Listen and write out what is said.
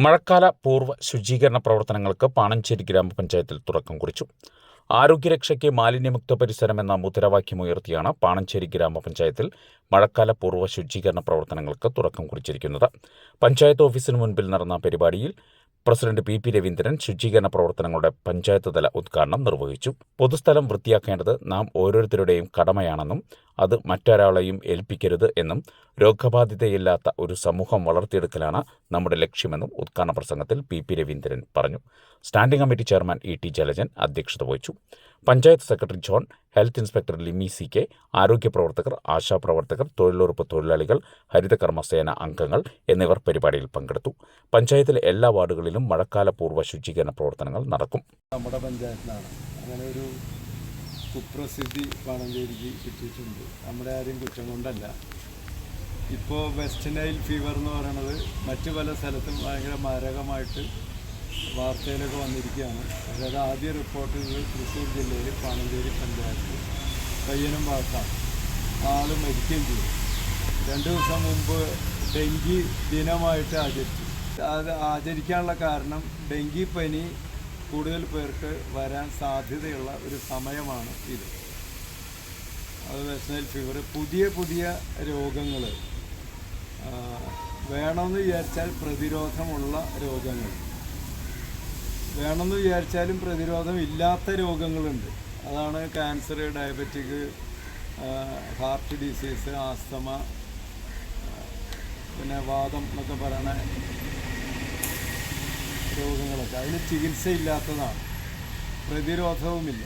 മഴക്കാല പൂർവ്വ ശുചീകരണ പ്രവർത്തനങ്ങൾക്ക് പാണഞ്ചേരി ഗ്രാമപഞ്ചായത്തിൽ തുടക്കം കുറിച്ചു. ആരോഗ്യരക്ഷയ്ക്ക് മാലിന്യമുക്ത പരിസരമെന്ന മുദ്രാവാക്യമുയർത്തിയാണ് പാണഞ്ചേരി ഗ്രാമപഞ്ചായത്തിൽ മഴക്കാല പൂർവ്വ ശുചീകരണ പ്രവർത്തനങ്ങൾക്ക് തുടക്കം കുറിച്ചിരിക്കുന്നത്. പഞ്ചായത്ത് ഓഫീസിന് മുൻപിൽ നടന്ന പരിപാടിയിൽ പ്രസിഡന്റ് പി രവീന്ദ്രൻ ശുചീകരണ പ്രവർത്തനങ്ങളുടെ പഞ്ചായത്ത് തല ഉദ്ഘാടനം നിർവഹിച്ചു. പൊതുസ്ഥലം വൃത്തിയാക്കേണ്ടത് നാം ഓരോരുത്തരുടെയും കടമയാണെന്നും അത് മറ്റൊരാളെയും ഏൽപ്പിക്കരുത് എന്നും രോഗബാധിതയില്ലാത്ത ഒരു സമൂഹം വളർത്തിയെടുക്കലാണ് നമ്മുടെ ലക്ഷ്യമെന്നും ഉദ്ഘാടന പ്രസംഗത്തിൽ പി രവീന്ദ്രൻ പറഞ്ഞു. Standing committee chairman E T. Jalajan അധ്യക്ഷത വഹിച്ചു. Panchayat secretary John, health inspector Limi C K, ആരോഗ്യ പ്രവർത്തകർ, ആശാപ്രവർത്തകർ, തൊഴിലുറപ്പ് തൊഴിലാളികൾ, ഹരിതകർമ്മസേന അംഗങ്ങൾ എന്നിവർ പരിപാടിയിൽ പങ്കെടുത്തു. പഞ്ചായത്തിലെ എല്ലാ വാർഡുകളിലും മഴക്കാല പൂർവ്വ ശുചീകരണ പ്രവർത്തനങ്ങൾ നടക്കും. നമ്മുടെ പഞ്ചായത്തിലാണ് അങ്ങനെ ഒരു കുപ്രസിദ്ധി പാണഞ്ചേരിക്ക് കിട്ടിയിട്ടുണ്ട്. നമ്മുടെ ആരും കുറ്റം കൊണ്ടല്ല. ഇപ്പോൾ വെസ്റ്റ് നൈൽ ഫീവർ എന്ന് പറയുന്നത് മറ്റു പല സ്ഥലത്തും ഭയങ്കര മാരകമായിട്ട് വാർത്തയിലൊക്കെ വന്നിരിക്കുകയാണ്. അതായത് ആദ്യ റിപ്പോർട്ട് തൃശ്ശൂർ ജില്ലയിൽ പാണഞ്ചേരി പഞ്ചായത്ത് പയ്യനും ഭാഗത്താണ് ആൾ മരിക്കുകയും ചെയ്തു. 2 ദിവസം മുമ്പ് ഡെങ്കി ദിനമായിട്ട് ആചരിച്ചു. അത് ആചരിക്കാനുള്ള കാരണം ഡെങ്കി പനി കൂടുതൽ പേർക്ക് വരാൻ സാധ്യതയുള്ള ഒരു സമയമാണ് ഇത്. അത് വെസ്റ്റ് നൈൽ ഫീവർ, പുതിയ രോഗങ്ങൾ വേണമെന്ന് വിചാരിച്ചാൽ പ്രതിരോധമുള്ള രോഗങ്ങൾ, വേണമെന്ന് വിചാരിച്ചാലും പ്രതിരോധം ഇല്ലാത്ത രോഗങ്ങളുണ്ട്. അതാണ് cancer, diabetic, heart disease, asthma, പിന്നെ വാദം എന്നൊക്കെ പറയുന്ന രോഗങ്ങളൊക്കെ. അതിന് ചികിത്സയില്ലാത്തതാണ്, പ്രതിരോധവുമില്ല.